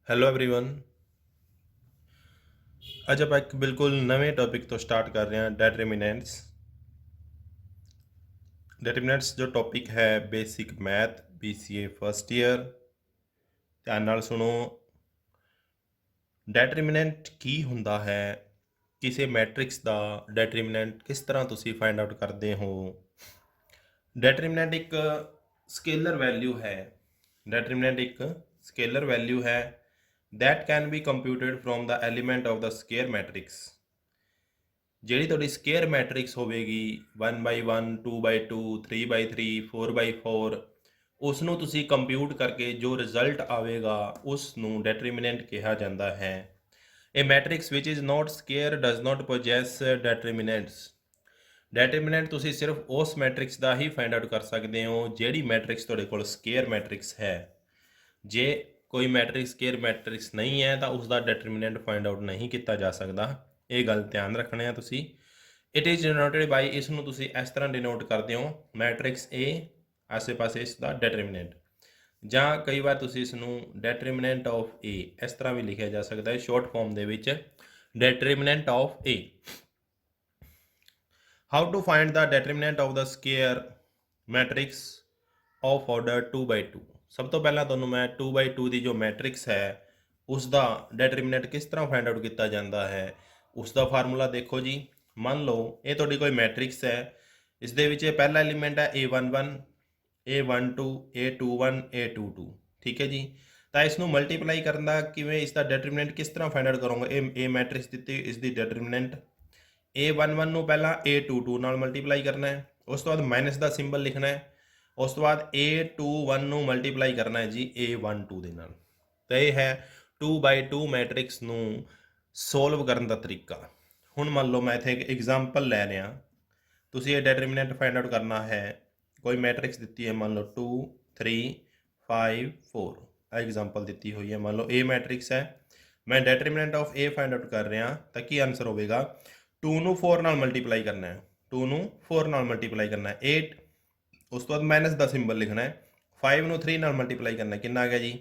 Hello everyone. ਅੱਜ ਆਪਾਂ ਇੱਕ ਬਿਲਕੁਲ ਨਵੇਂ ਟੌਪਿਕ ਤੋਂ ਸਟਾਰਟ ਕਰ ਰਹੇ ਹਾਂ, ਡੈਟਰਮੀਨੈਂਟਸ ਜੋ ਟੌਪਿਕ ਹੈ basic math BCA first year. ਧਿਆਨ ਨਾਲ ਸੁਣੋ। ਡੈਟਰਮੀਨੈਂਟ ਕੀ ਹੁੰਦਾ ਹੈ, ਕਿਸੇ ਮੈਟ੍ਰਿਕਸ ਦਾ ਡੈਟਰਮੀਨੈਂਟ ਕਿਸ ਤਰ੍ਹਾਂ ਤੁਸੀਂ ਫਾਈਂਡ ਆਊਟ ਕਰਦੇ ਹੋ। ਡੈਟਰਮੀਨੈਂਟ ਇੱਕ ਸਕੇਲਰ ਵੈਲਿਊ ਹੈ। ਡੈਟਰਮੀਨੈਂਟ ਇੱਕ ਸਕੇਲਰ ਵੈਲਿਊ ਹੈ that can be computed from the element of the square matrix। ਜਿਹੜੀ ਤੁਹਾਡੀ ਸਕੇਅਰ ਮੈਟ੍ਰਿਕਸ ਹੋਵੇਗੀ 1/1 2/2 3/3 4/4, ਉਸ ਨੂੰ ਤੁਸੀਂ ਕੰਪਿਊਟ ਕਰਕੇ ਜੋ ਰਿਜ਼ਲਟ ਆਵੇਗਾ ਉਸ ਨੂੰ ਡੈਟਰਮੀਨੈਂਟ ਕਿਹਾ ਜਾਂਦਾ ਹੈ। A matrix which is not square does not possess determinants। ਡੈਟਰਮੀਨੈਂਟ ਤੁਸੀਂ ਸਿਰਫ ਉਸ ਮੈਟ੍ਰਿਕਸ ਦਾ ਹੀ ਫਾਈਂਡ ਆਊਟ ਕਰ ਸਕਦੇ ਹੋ ਜਿਹੜੀ ਮੈਟ੍ਰਿਕਸ ਤੁਹਾਡੇ ਕੋਲ ਸਕੇਅਰ ਮੈਟ੍ਰਿਕਸ ਹੈ। ਜੇ ਕੋਈ ਮੈਟ੍ਰਿਕਸ ਸਕੇਅਰ ਮੈਟ੍ਰਿਕਸ ਨਹੀਂ ਹੈ ਤਾਂ ਉਸ ਦਾ ਡੈਟਰਮੀਨੈਂਟ ਫਾਈਂਡ ਆਊਟ ਨਹੀਂ ਕੀਤਾ ਜਾ ਸਕਦਾ। ਇਹ ਗੱਲ ਧਿਆਨ ਰੱਖਣਾ ਹੈ ਤੁਸੀਂ। ਇਟ ਇਜ਼ ਡਿਨੋਟਡ ਬਾਈ, ਇਸ ਨੂੰ ਤੁਸੀਂ ਇਸ ਤਰ੍ਹਾਂ ਡਿਨੋਟ ਕਰਦੇ ਹੋ ਮੈਟ੍ਰਿਕਸ A, ਆਸੇ ਪਾਸੇ ਇਸ ਦਾ ਡੈਟਰਮੀਨੈਂਟ, ਜਾਂ ਕਈ ਵਾਰ ਤੁਸੀਂ ਇਸ ਨੂੰ ਡੈਟਰਮੀਨੈਂਟ ਆਫ A ਇਸ ਤਰ੍ਹਾਂ ਵੀ ਲਿਖਿਆ ਜਾ ਸਕਦਾ ਹੈ ਸ਼ਾਰਟ ਫਾਰਮ ਦੇ ਵਿੱਚ, determinant of A। How to find the determinant of the square matrix of order 2/2। ਸਭ ਤੋਂ ਪਹਿਲਾਂ ਤੁਹਾਨੂੰ ਮੈਂ 2/2 ਦੀ ਜੋ ਮੈਟ੍ਰਿਕਸ ਹੈ ਉਸ ਦਾ ਡੈਟਰਮੀਨੈਂਟ ਕਿਸ ਤਰ੍ਹਾਂ ਫਾਈਂਡ ਆਊਟ ਕੀਤਾ ਜਾਂਦਾ ਹੈ ਉਸ ਦਾ ਫਾਰਮੂਲਾ ਦੇਖੋ ਜੀ। ਮੰਨ ਲਓ ਇਹ ਤੁਹਾਡੀ ਕੋਈ ਮੈਟ੍ਰਿਕਸ ਹੈ, ਇਸ ਦੇ ਵਿੱਚ ਪਹਿਲਾ ਐਲੀਮੈਂਟ ਹੈ A11 A12 A21 A22, ਠੀਕ ਹੈ ਜੀ। ਤਾਂ ਇਸ ਨੂੰ ਮਲਟੀਪਲਾਈ ਕਰਨ ਦਾ ਕਿਵੇਂ, ਇਸ ਦਾ ਡੈਟਰਮੀਨੈਂਟ ਕਿਸ ਤਰ੍ਹਾਂ ਫਾਈਂਡ ਆਊਟ ਕਰੋਗੇ। ਇਹ ਮੈਟ੍ਰਿਕਸ ਦਿੱਤੀ, ਇਸ ਦੀ ਡੈਟਰਮੀਨੈਂਟ A11 ਨੂੰ ਪਹਿਲਾਂ A22 ਨਾਲ ਮਲਟੀਪਲਾਈ ਕਰਨਾ ਹੈ, ਉਸ ਤੋਂ ਬਾਅਦ ਮਾਈਨਸ ਦਾ ਸਿੰਬਲ ਲਿਖਣਾ ਹੈ, ਉਸ ਤੋਂ ਬਾਅਦ A21 ਨੂੰ ਮਲਟੀਪਲਾਈ ਕਰਨਾ ਹੈ ਜੀ A12 ਦੇ ਨਾਲ। ਤਾਂ ਇਹ ਹੈ 2/2 ਮੈਟ੍ਰਿਕਸ ਨੂੰ ਸੋਲਵ ਕਰਨ ਦਾ ਤਰੀਕਾ। ਹੁਣ ਮੰਨ ਲਓ ਮੈਂ ਇੱਥੇ ਇੱਕ ਐਗਜ਼ਾਮਪਲ ਲੈ ਰਿਹਾ, ਤੁਸੀਂ ਇਹ ਡੈਟਰਮੀਨੈਂਟ ਫਾਈਂਡ ਆਊਟ ਕਰਨਾ ਹੈ। ਕੋਈ ਮੈਟ੍ਰਿਕਸ ਦਿੱਤੀ ਹੈ, ਮੰਨ ਲਓ 2 3 5 4, ਇਹ ਐਗਜ਼ਾਮਪਲ ਦਿੱਤੀ ਹੋਈ ਹੈ। ਮੰਨ ਲਓ A ਮੈਟ੍ਰਿਕਸ ਹੈ, ਮੈਂ ਡੈਟਰਮੀਨੈਂਟ ਆਫ A ਫਾਈਂਡ ਆਊਟ ਕਰ ਰਿਹਾ, ਤਾਂ ਕੀ ਆਨਸਰ ਹੋਵੇਗਾ। 2 ਨੂੰ 4 ਨਾਲ ਮਲਟੀਪਲਾਈ ਕਰਨਾ ਹੈ, 2 ਨੂੰ 4 ਨਾਲ ਮਲਟੀਪਲਾਈ ਕਰਨਾ ਹੈ 8, ਉਸ ਤੋਂ ਬਾਅਦ ਮਾਈਨਸ ਦਾ ਸਿੰਬਲ ਲਿਖਣਾ ਹੈ, 5 ਨੂੰ 3 ਨਾਲ ਮਲਟੀਪਲਾਈ ਕਰਨਾ, ਕਿੰਨਾ ਆ ਗਿਆ ਜੀ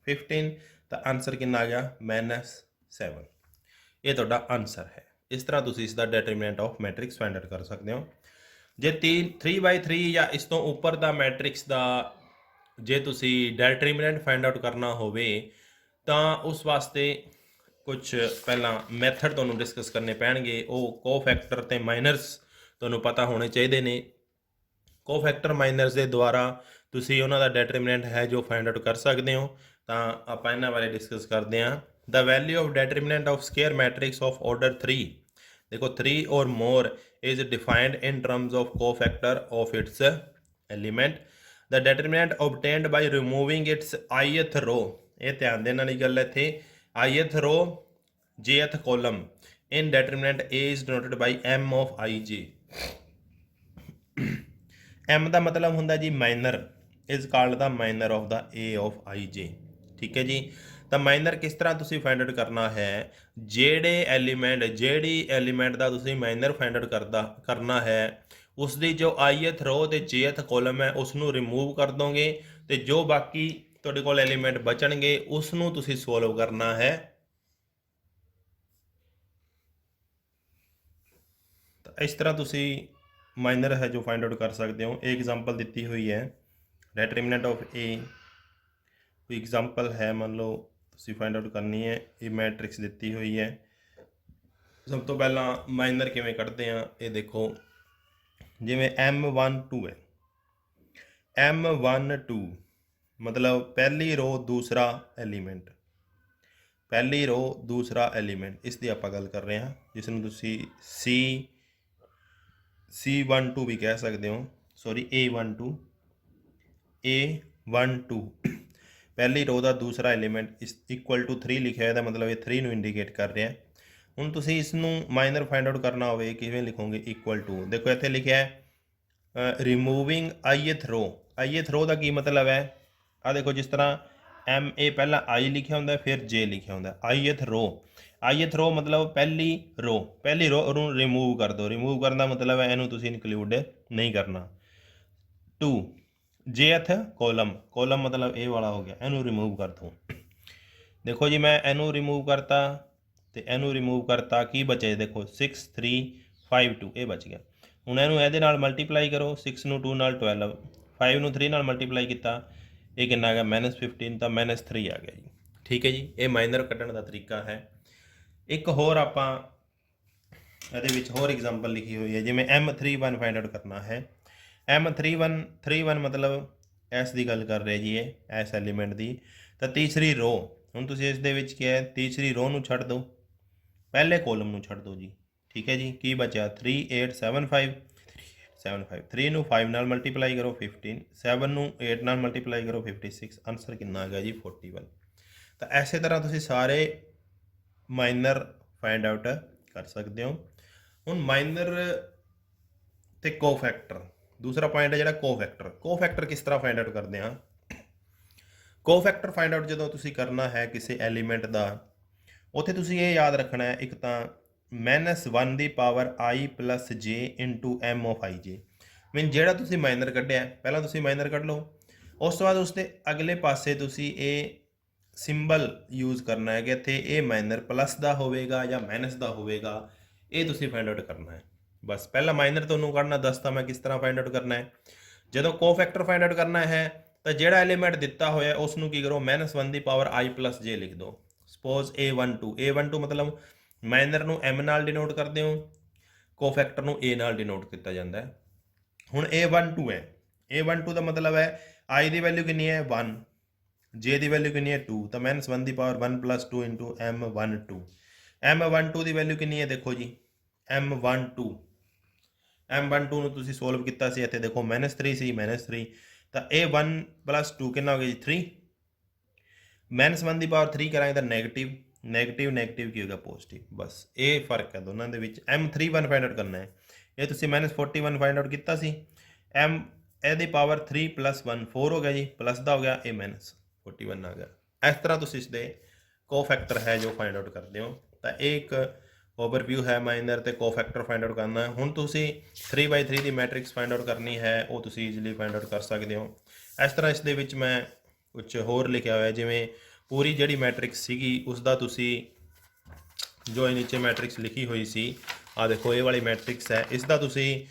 15, ਤਾਂ ਆਨਸਰ ਕਿੰਨਾ ਆ ਗਿਆ -7। ਇਹ ਤੁਹਾਡਾ ਆਨਸਰ ਹੈ। ਇਸ ਤਰ੍ਹਾਂ ਤੁਸੀਂ ਇਸ ਦਾ determinant of matrix find out ਕਰ ਸਕਦੇ ਹੋ। ਜੇ 3/3 ਜਾਂ ਇਸ ਤੋਂ ਉੱਪਰ ਦਾ ਮੈਟ੍ਰਿਕਸ ਦਾ ਜੇ ਤੁਸੀਂ ਡੈਟਰਮੀਨੈਂਟ ਫਾਈਂਡ ਆਊਟ ਕਰਨਾ ਹੋਵੇ ਤਾਂ ਉਸ ਵਾਸਤੇ ਕੁਝ ਪਹਿਲਾਂ ਮੈਥਡ ਤੁਹਾਨੂੰ ਡਿਸਕਸ ਕਰਨੇ ਪੈਣਗੇ। ਉਹ ਕੋਫੈਕਟਰ ਤੇ ਮਾਈਨਰਸ ਤੁਹਾਨੂੰ ਪਤਾ ਹੋਣੇ ਚਾਹੀਦੇ ਨੇ। ਕੋਫੈਕਟਰ ਮਾਈਨਰਸ ਦੇ ਦੁਆਰਾ ਤੁਸੀਂ ਉਹਨਾਂ ਦਾ ਡੈਟਰਮੀਨੈਂਟ ਹੈ ਜੋ ਫਾਈਂਡ ਆਊਟ ਕਰ ਸਕਦੇ ਹੋ। ਤਾਂ ਆਪਾਂ ਇਹਨਾਂ ਬਾਰੇ ਡਿਸਕਸ ਕਰਦੇ ਹਾਂ। The value of determinant of square matrix of order 3, ਦੇਖੋ 3 or more is defined in terms of cofactor of its element। The determinant obtained by removing its ith row, ਇਹ ਧਿਆਨ ਦੇਣ ਵਾਲੀ ਗੱਲ ਹੈ ਇੱਥੇ, ith row jth column in determinant A is denoted by m of ij। m ਦਾ ਮਤਲਬ ਹੁੰਦਾ ਜੀ minor, is called the minor of the A of ij, ਠੀਕ ਹੈ ਜੀ। ਤਾਂ ਮਾਈਨਰ ਕਿਸ ਤਰ੍ਹਾਂ ਤੁਸੀਂ ਫਾਈਂਡ ਆਊਟ ਕਰਨਾ ਹੈ, ਜਿਹੜੀ ਐਲੀਮੈਂਟ ਦਾ ਤੁਸੀਂ ਮਾਈਨਰ ਫਾਈਂਡ ਆਊਟ ਕਰਨਾ ਹੈ ਉਸ ਦੀ ਜੋ ith ਰੋ ਤੇ jth ਕੋਲਮ ਹੈ ਉਸ ਨੂੰ ਰਿਮੂਵ ਕਰ ਦੋਗੇ, ਤੇ ਜੋ ਬਾਕੀ ਤੁਹਾਡੇ ਕੋਲ ਐਲੀਮੈਂਟ ਬਚਣਗੇ ਉਸ ਨੂੰ ਤੁਸੀਂ ਸੋਲਵ ਕਰਨਾ ਹੈ। ਤਾਂ ਇਸ ਤਰ੍ਹਾਂ ਤੁਸੀਂ ਮਾਈਨਰ ਹੈ ਜੋ ਫਾਈਂਡ ਆਊਟ ਕਰ ਸਕਦੇ ਹੋ। ਇਹ ਐਗਜ਼ਾਮਪਲ ਦਿੱਤੀ ਹੋਈ ਹੈ ਡੈਟਰਮੀਨੈਂਟ ਆਫ A, ਕੋਈ ਐਗਜ਼ਾਮਪਲ ਹੈ, ਮੰਨ ਲਓ ਤੁਸੀਂ ਫਾਈਂਡ ਆਊਟ ਕਰਨੀ ਹੈ। ਇਹ ਮੈਟ੍ਰਿਕਸ ਦਿੱਤੀ ਹੋਈ ਹੈ। ਸਭ ਤੋਂ ਪਹਿਲਾਂ ਮਾਈਨਰ ਕਿਵੇਂ ਕੱਢਦੇ ਆ ਇਹ ਦੇਖੋ, ਜਿਵੇਂ M12 ਹੈ, M12 ਮਤਲਬ ਪਹਿਲੀ ਰੋ ਦੂਸਰਾ ਐਲੀਮੈਂਟ, ਪਹਿਲੀ ਰੋ ਦੂਸਰਾ ਐਲੀਮੈਂਟ, ਇਸ ਦੀ ਆਪਾਂ ਗੱਲ ਕਰ ਰਹੇ ਹਾਂ, ਜਿਸ ਨੂੰ ਤੁਸੀਂ C12 ਵੀ ਕਹਿ ਸਕਦੇ ਹੋ, ਸੌਰੀ A12 ਪਹਿਲੀ ਰੋ ਦਾ ਦੂਸਰਾ ਐਲੀਮੈਂਟ ਇਸ ਇਕੁਅਲ ਟੂ 3 ਲਿਖਿਆ, ਇਹਦਾ ਮਤਲਬ ਇਹ 3 ਨੂੰ ਇੰਡੀਕੇਟ ਕਰ ਰਿਹਾ। ਹੁਣ ਤੁਸੀਂ ਇਸ ਨੂੰ ਮਾਈਨਰ ਫਾਈਂਡ ਆਊਟ ਕਰਨਾ ਹੋਵੇ ਕਿਵੇਂ ਲਿਖੋਗੇ, ਇਕੁਅਲ ਟੂ, ਦੇਖੋ ਇੱਥੇ ਲਿਖਿਆ ਹੈ ਰਿਮੂਵਿੰਗ ith ਰੋ। ith ਰੋ ਦਾ ਕੀ ਮਤਲਬ ਹੈ, ਆ ਦੇਖੋ ਜਿਸ ਤਰ੍ਹਾਂ MA ਪਹਿਲਾਂ I ਲਿਖਿਆ ਹੁੰਦਾ ਫਿਰ J ਲਿਖਿਆ ਹੁੰਦਾ, ith ਰੋ ਮਤਲਬ ਪਹਿਲੀ ਰੋ ਨੂੰ ਰਿਮੂਵ ਕਰ ਦਿਓ। ਰਿਮੂਵ ਕਰਨ ਦਾ ਮਤਲਬ ਹੈ ਇਹਨੂੰ ਤੁਸੀਂ ਇਨਕਲੂਡ ਨਹੀਂ ਕਰਨਾ। 2 jth ਕੋਲਮ ਮਤਲਬ ਇਹ ਵਾਲਾ ਹੋ ਗਿਆ, ਇਹਨੂੰ ਰਿਮੂਵ ਕਰ ਦਿਓ। देखो जी मैं ਇਹਨੂੰ ਰਿਮੂਵ ਕਰਤਾ ਤੇ ਇਹਨੂੰ ਰਿਮੂਵ ਕਰਤਾ, ਕੀ ਬਚੇ ਦੇਖੋ 6 3 5 2 ਇਹ ਬਚ ਗਿਆ। ਹੁਣ ਇਹਨੂੰ ਇਹਦੇ ਨਾਲ ਮਲਟੀਪਲਾਈ ਕਰੋ, 6 ਨੂੰ 2 ਨਾਲ 12, 5 ਨੂੰ 3 ਨਾਲ ਮਲਟੀਪਲਾਈ ਕੀਤਾ, ਇਹ ਕਿੰਨਾ ਆ ਗਿਆ -15, ਤਾਂ -3 ਆ ਗਿਆ ਜੀ। ਠੀਕ ਹੈ ਜੀ, ਇਹ ਮਾਈਨਰ ਕੱਢਣ ਦਾ ਤਰੀਕਾ ਹੈ। ਇੱਕ ਹੋਰ ਆਪਾਂ ਇਹਦੇ ਵਿੱਚ ਹੋਰ ਐਗਜ਼ਾਮਪਲ ਲਿਖੀ ਹੋਈ ਹੈ, ਜਿਵੇਂ M31 ਫਾਈਂਡ ਆਊਟ ਕਰਨਾ ਹੈ। M31 ਮਤਲਬ ਇਸ ਦੀ ਗੱਲ ਕਰ ਰਹੇ ਜੀ, ਇਹ ਇਸ ਐਲੀਮੈਂਟ ਦੀ, ਤਾਂ ਤੀਸਰੀ ਰੋ। ਹੁਣ ਤੁਸੀਂ ਇਸ ਦੇ ਵਿੱਚ ਕੀ ਹੈ, ਤੀਸਰੀ ਰੋ ਨੂੰ ਛੱਡ ਦਿਓ, ਪਹਿਲੇ ਕੋਲਮ ਨੂੰ ਛੱਡ ਦਿਓ ਜੀ। ਠੀਕ ਹੈ ਜੀ, ਕੀ ਬਚਿਆ 3 8 7 5 3 ਨੂੰ 5 ਨਾਲ ਮਲਟੀਪਲਾਈ ਕਰੋ 15, 7 ਨੂੰ 8 ਨਾਲ ਮਲਟੀਪਲਾਈ ਕਰੋ 56, ਆਨਸਰ ਕਿੰਨਾ ਆ ਗਿਆ ਜੀ 41। ਤਾਂ ਐਸੇ ਤਰ੍ਹਾਂ ਤੁਸੀਂ ਸਾਰੇ ਮਾਈਨਰ ਫਾਈਂਡ ਆਊਟ ਕਰ ਸਕਦੇ ਹੋ। ਹੁਣ ਮਾਈਨਰ ਤੇ ਕੋਫੈਕਟਰ, ਦੂਸਰਾ ਪੁਆਇੰਟ ਹੈ ਜਿਹੜਾ ਕੋਫੈਕਟਰ ਕਿਸ ਤਰ੍ਹਾਂ ਫਾਈਂਡ ਆਊਟ ਕਰਦੇ ਹਾਂ। ਕੋਫੈਕਟਰ ਫਾਈਂਡ ਆਊਟ ਜਦੋਂ ਤੁਸੀਂ ਕਰਨਾ ਹੈ ਕਿਸੇ ਐਲੀਮੈਂਟ ਦਾ, ਉੱਥੇ ਤੁਸੀਂ ਇਹ ਯਾਦ ਰੱਖਣਾ ਹੈ, ਇੱਕ ਤਾਂ -1 ਦੀ power i plus j into m of ij। ਮੀਨ ਜਿਹੜਾ ਤੁਸੀਂ ਮਾਈਨਰ ਕੱਢਿਆ, ਪਹਿਲਾਂ ਤੁਸੀਂ ਮਾਈਨਰ ਕੱਢ ਲਓ, ਉਸ ਤੋਂ ਬਾਅਦ ਉਸਦੇ ਅਗਲੇ ਪਾਸੇ ਤੁਸੀਂ ਇਹ ਸਿੰਬਲ ਯੂਜ਼ ਕਰਨਾ ਹੈ ਕਿ ਇੱਥੇ ਇਹ ਮਾਈਨਰ ਪਲੱਸ ਦਾ ਹੋਵੇਗਾ ਜਾਂ ਮਾਈਨਸ ਦਾ ਹੋਵੇਗਾ, ਇਹ ਤੁਸੀਂ ਫਾਈਂਡ ਆਊਟ ਕਰਨਾ ਹੈ। ਬਸ ਪਹਿਲਾਂ ਮਾਈਨਰ ਤੁਹਾਨੂੰ ਕੱਢਣਾ ਦੱਸਤਾ ਮੈਂ ਕਿਸ ਤਰ੍ਹਾਂ ਫਾਈਂਡ ਆਊਟ ਕਰਨਾ ਹੈ। ਜਦੋਂ ਕੋਫੈਕਟਰ ਫਾਈਂਡ ਆਊਟ ਕਰਨਾ ਹੈ ਤਾਂ ਜਿਹੜਾ ਐਲੀਮੈਂਟ ਦਿੱਤਾ ਹੋਇਆ ਉਸ ਨੂੰ ਕੀ ਕਰੋ, -1 ਦੀ ਪਾਵਰ i ਪਲੱਸ j ਲਿਖ ਦਿਓ। ਸਪੋਜ਼ A12 ਮਤਲਬ ਮਾਈਨਰ ਨੂੰ m ਨਾਲ ਡਿਨੋਟ ਕਰਦੇ ਹੋ, ਕੋਫੈਕਟਰ ਨੂੰ a ਨਾਲ ਡਿਨੋਟ ਕੀਤਾ ਜਾਂਦਾ ਹੈ। ਹੁਣ A12 ਹੈ, A12 ਦਾ ਮਤਲਬ ਹੈ i ਦੀ ਵੈਲਿਊ ਕਿੰਨੀ ਹੈ 1, j ਦੀ ਵੈਲਿਊ ਕਿੰਨੀ ਹੈ 2, ਤਾਂ -1 ਦੀ power 1 plus 2 into m12। m12 ਦੀ ਵੈਲਿਊ ਕਿੰਨੀ ਹੈ ਦੇਖੋ ਜੀ, m12 ਨੂੰ ਤੁਸੀਂ ਸੋਲਵ ਕੀਤਾ ਸੀ, ਇੱਥੇ ਦੇਖੋ -3 ਸੀ, -3, ਤਾਂ ਇਹ 1 ਪਲੱਸ 2 ਕਿੰਨਾ ਹੋ ਗਿਆ ਜੀ 3, -1 ਦੀ ਪਾਵਰ 3 ਕਰਾਂਗੇ ਤਾਂ ਨੈਗੇਟਿਵ ਕੀ ਹੋਗਾ ਪੋਜ਼ਿਟਿਵ। ਬਸ ਇਹ ਫਰਕ ਹੈ ਦੋਨਾਂ ਦੇ ਵਿੱਚ। M31 ਫਾਈਂਡ ਆਊਟ ਕਰਨਾ ਹੈ, ਇਹ ਤੁਸੀਂ -41 ਫਾਈਂਡ ਆਊਟ ਕੀਤਾ ਸੀ, m ਇਹਦੀ ਪਾਵਰ 3 ਪਲੱਸ 1 4 ਹੋ ਗਿਆ ਜੀ, ਪਲੱਸ ਦਾ ਹੋ ਗਿਆ, ਇਹ -41 ਆ ਗਿਆ। ਇਸ ਤਰ੍ਹਾਂ ਤੁਸੀਂ ਇਸਦੇ ਕੋਫੈਕਟਰ ਹੈ ਜੋ ਫਾਈਂਡ ਆਊਟ ਕਰਦੇ ਹੋ। ਤਾਂ ਇਹ ਇੱਕ ਓਵਰਵਿਊ ਹੈ ਮਾਈਨਰ ਤੇ ਕੋਫੈਕਟਰ ਫਾਈਂਡ ਆਊਟ ਕਰਨਾ। ਹੁਣ ਤੁਸੀਂ 3/3 ਦੀ ਮੈਟ੍ਰਿਕਸ ਫਾਈਂਡ ਆਊਟ ਕਰਨੀ ਹੈ, ਉਹ ਤੁਸੀਂ ਈਜ਼ੀਲੀ ਫਾਈਂਡ ਆਊਟ ਕਰ ਸਕਦੇ ਹੋ। ਇਸ ਤਰ੍ਹਾਂ ਇਸ ਦੇ ਵਿੱਚ ਮੈਂ ਕੁਝ ਹੋਰ ਲਿਖਿਆ ਹੋਇਆ, ਜਿਵੇਂ ਪੂਰੀ ਜਿਹੜੀ ਮੈਟ੍ਰਿਕਸ ਸੀਗੀ ਉਸ ਦਾ ਤੁਸੀਂ ਜੋ ਇਹ ਨੀਚੇ ਮੈਟ੍ਰਿਕਸ ਲਿਖੀ ਹੋਈ ਸੀ, ਆ ਦੇਖੋ ਇਹ ਵਾਲੀ ਮੈਟ੍ਰਿਕਸ ਹੈ, ਇਸ ਦਾ ਤੁਸੀਂ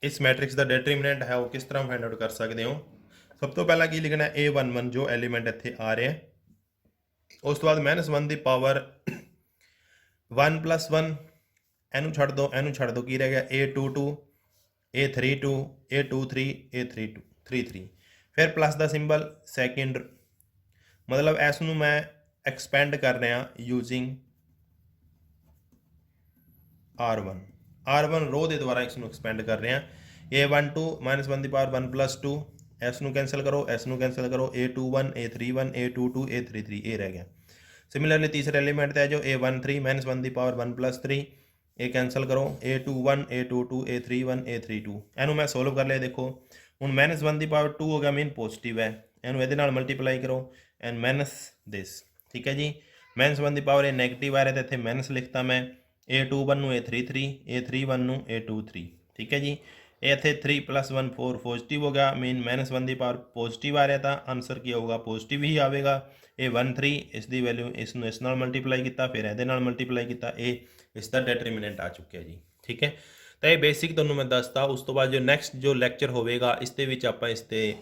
ਇਸ ਮੈਟ੍ਰਿਕਸ ਦਾ ਡਿਟਰਮੀਨੈਂਟ ਹੈ ਉਹ ਕਿਸ ਤਰ੍ਹਾਂ ਫਾਈਂਡ ਆਊਟ ਕਰ ਸਕਦੇ ਹੋ। ਸਭ ਤੋਂ ਪਹਿਲਾਂ ਕੀ ਲਿਖਣਾ, A11 ਜੋ ਐਲੀਮੈਂਟ ਇੱਥੇ ਆ ਰਿਹਾ, ਉਸ ਤੋਂ ਬਾਅਦ -1 ਦੀ ਪਾਵਰ 1 ਪਲੱਸ 1, ਇਹਨੂੰ ਛੱਡ ਦਿਓ, ਕੀ ਰਹਿ ਗਿਆ A22 A32 A23 A33, ਫਿਰ ਪਲੱਸ ਦਾ ਸਿੰਬਲ ਸੈਕਿੰਡ, ਮਤਲਬ ਇਸ ਨੂੰ ਮੈਂ ਐਕਸਪੈਂਡ ਕਰ ਰਿਹਾ ਯੂਜ਼ਿੰਗ R1 ਰੋ ਦੇ ਦੁਆਰਾ ਇਸ ਨੂੰ ਐਕਸਪੈਂਡ ਕਰ ਰਿਹਾ। A12 -1 ਦੀ ਪਾਵਰ 1 ਪਲੱਸ 2, ਇਸ ਨੂੰ ਕੈਂਸਲ ਕਰੋ, A21 A31 A22 A33, ਇਹ ਰਹਿ ਗਿਆ। ਸਿਮਿਲਰਲੀ ਤੀਸਰੇ ਐਲੀਮੈਂਟ ਤੇ ਹੈ ਜੋ A13 -1 ਦੀ ਪਾਵਰ 1 ਪਲੱਸ 3, ਇਹ ਕੈਂਸਲ ਕਰੋ, A21 A22 A31 A32, ਇਹਨੂੰ ਮੈਂ ਸੋਲਵ ਕਰ ਲਿਆ। ਦੇਖੋ ਹੁਣ -1 ਦੀ ਪਾਵਰ 2 ਹੋ ਗਿਆ, ਮੀਨ ਪੋਜ਼ਿਟਿਵ ਹੈ, ਇਹਨੂੰ ਇਹਦੇ ਨਾਲ ਮਲਟੀਪਲਾਈ ਕਰੋ ਐਂਡ ਮਾਈਨਸ ਦਿਸ। ਠੀਕ ਹੈ ਜੀ, -1 ਦੀ ਪਾਵਰ ਇਹ ਨੈਗੇਟਿਵ ਆ ਰਿਹਾ ਤਾਂ ਇੱਥੇ ਮਾਈਨਸ ਲਿਖਤਾ ਮੈਂ, A21 ਨੂੰ A33 A31 ਨੂੰ A23। ਠੀਕ ਹੈ ਜੀ, ਇਹ ਇੱਥੇ 3 ਪਲੱਸ 1 4 ਪੋਜ਼ਿਟਿਵ ਹੋ ਗਿਆ, ਮੀਨ -1 ਦੀ ਪਾਵਰ ਪੋਜ਼ਿਟਿਵ ਆ ਰਿਹਾ ਤਾਂ ਆਨਸਰ ਕੀ ਹੋਊਗਾ ਪੋਜ਼ਿਟਿਵ ਹੀ ਆਵੇਗਾ। ਇਹ 13 ਇਸ ਦੀ ਵੈਲਿਊ ਇਸ ਨੂੰ ਇਸ ਨਾਲ ਮਲਟੀਪਲਾਈ ਕੀਤਾ, ਫਿਰ ਇਹਦੇ ਨਾਲ ਮਲਟੀਪਲਾਈ ਕੀਤਾ, ਇਹ ਇਸ ਦਾ ਡਿਟਰਮੀਨੈਂਟ ਆ ਚੁੱਕਿਆ ਜੀ। ਠੀਕ ਹੈ, ਤਾਂ ਇਹ ਬੇਸਿਕ ਤੁਹਾਨੂੰ ਮੈਂ ਦੱਸਤਾ। ਉਸ ਤੋਂ ਬਾਅਦ ਜੋ ਨੈਕਸਟ ਜੋ ਲੈਕਚਰ ਹੋਵੇਗਾ ਇਸ ਦੇ ਵਿੱਚ ਆਪਾਂ ਇਸ 'ਤੇ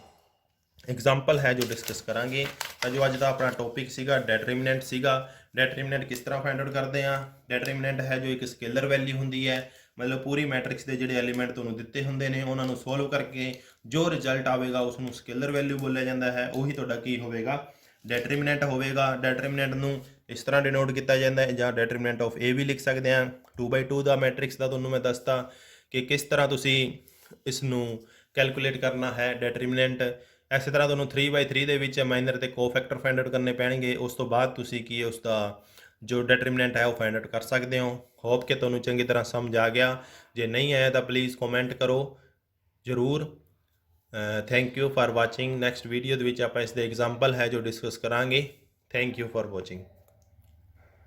ਐਗਜ਼ਾਮਪਲ ਹੈ ਜੋ ਡਿਸਕਸ ਕਰਾਂਗੇ। ਤਾਂ ਜੋ ਅੱਜ ਦਾ ਆਪਣਾ ਟੌਪਿਕ ਸੀਗਾ ਡਿਟਰਮੀਨੈਂਟ ਸੀਗਾ। ਡਿਟਰਮੀਨੈਂਟ ਕਿਸ ਤਰ੍ਹਾਂ ਫਾਈਂਡ ਆਊਟ ਕਰਦੇ ਹਾਂ। ਡਿਟਰਮੀਨੈਂਟ ਹੈ ਜੋ ਇੱਕ ਸਕੇਲਰ ਵੈਲਿਊ ਹੁੰਦੀ ਹੈ, ਮਤਲਬ ਪੂਰੀ ਮੈਟ੍ਰਿਕਸ ਦੇ ਜਿਹੜੇ ਐਲੀਮੈਂਟ ਤੁਹਾਨੂੰ ਦਿੱਤੇ ਹੁੰਦੇ ਨੇ ਉਹਨਾਂ ਨੂੰ ਸੋਲਵ ਕਰਕੇ ਜੋ ਰਿਜ਼ਲਟ ਆਵੇਗਾ ਉਸ ਨੂੰ ਸਕੇਲਰ ਵੈਲਿਊ ਬੋਲਿਆ ਜਾਂਦਾ ਹੈ, ਉਹੀ ਤੁਹਾਡਾ ਕੀ ਹੋਵੇਗਾ ਡਿਟਰਮੀਨੈਂਟ ਹੋਵੇਗਾ। ਡਿਟਰਮੀਨੈਂਟ ਨੂੰ ਇਸ ਤਰ੍ਹਾਂ ਡਿਨੋਟ ਕੀਤਾ ਜਾਂਦਾ ਹੈ, ਜਾਂ ਡਿਟਰਮੀਨੈਂਟ ਆਫ A ਵੀ ਲਿਖ ਸਕਦੇ ਹਾਂ। 2/2 ਦਾ ਮੈਟ੍ਰਿਕਸ ਦਾ ਤੁਹਾਨੂੰ ਮੈਂ ਦੱਸਤਾ ਕਿ ਕਿਸ ਤਰ੍ਹਾਂ ਤੁਸੀਂ ਇਸ ਨੂੰ ਕੈਲਕੂਲੇਟ ਕਰਨਾ ਹੈ ਡਿਟਰਮੀਨੈਂਟ। ਇਸੇ ਤਰ੍ਹਾਂ ਤੁਹਾਨੂੰ 3/3 ਦੇ ਵਿੱਚ ਮਾਈਨਰ ਤੇ ਕੋਫੈਕਟਰ ਫਾਈਂਡ ਆਊਟ ਕਰਨੇ ਪੈਣਗੇ। ਉਸ ਤੋਂ ਬਾਅਦ ਤੁਸੀਂ ਕੀ ਉਸ ਦਾ ਜੋ ਡਿਟਰਮੀਨੈਂਟ ਹੈ ਉਹ ਫਾਈਂਡ ਆਊਟ ਕਰ ਸਕਦੇ ਹੋ। ਹੋਪ ਕਿ ਤੁਹਾਨੂੰ ਚੰਗੀ ਤਰ੍ਹਾਂ ਸਮਝ ਆ ਗਿਆ। ਜੇ ਨਹੀਂ ਆਇਆ ਤਾਂ ਪਲੀਜ਼ ਕਮੈਂਟ ਕਰੋ ਜ਼ਰੂਰ। Thank you for watching. Next video ਦੇ ਵਿੱਚ ਆਪਾਂ ਇਸ ਦੇ ਐਗਜ਼ਾਮਪਲ ਹੈ ਜੋ ਡਿਸਕਸ ਕਰਾਂਗੇ। Thank you for watching.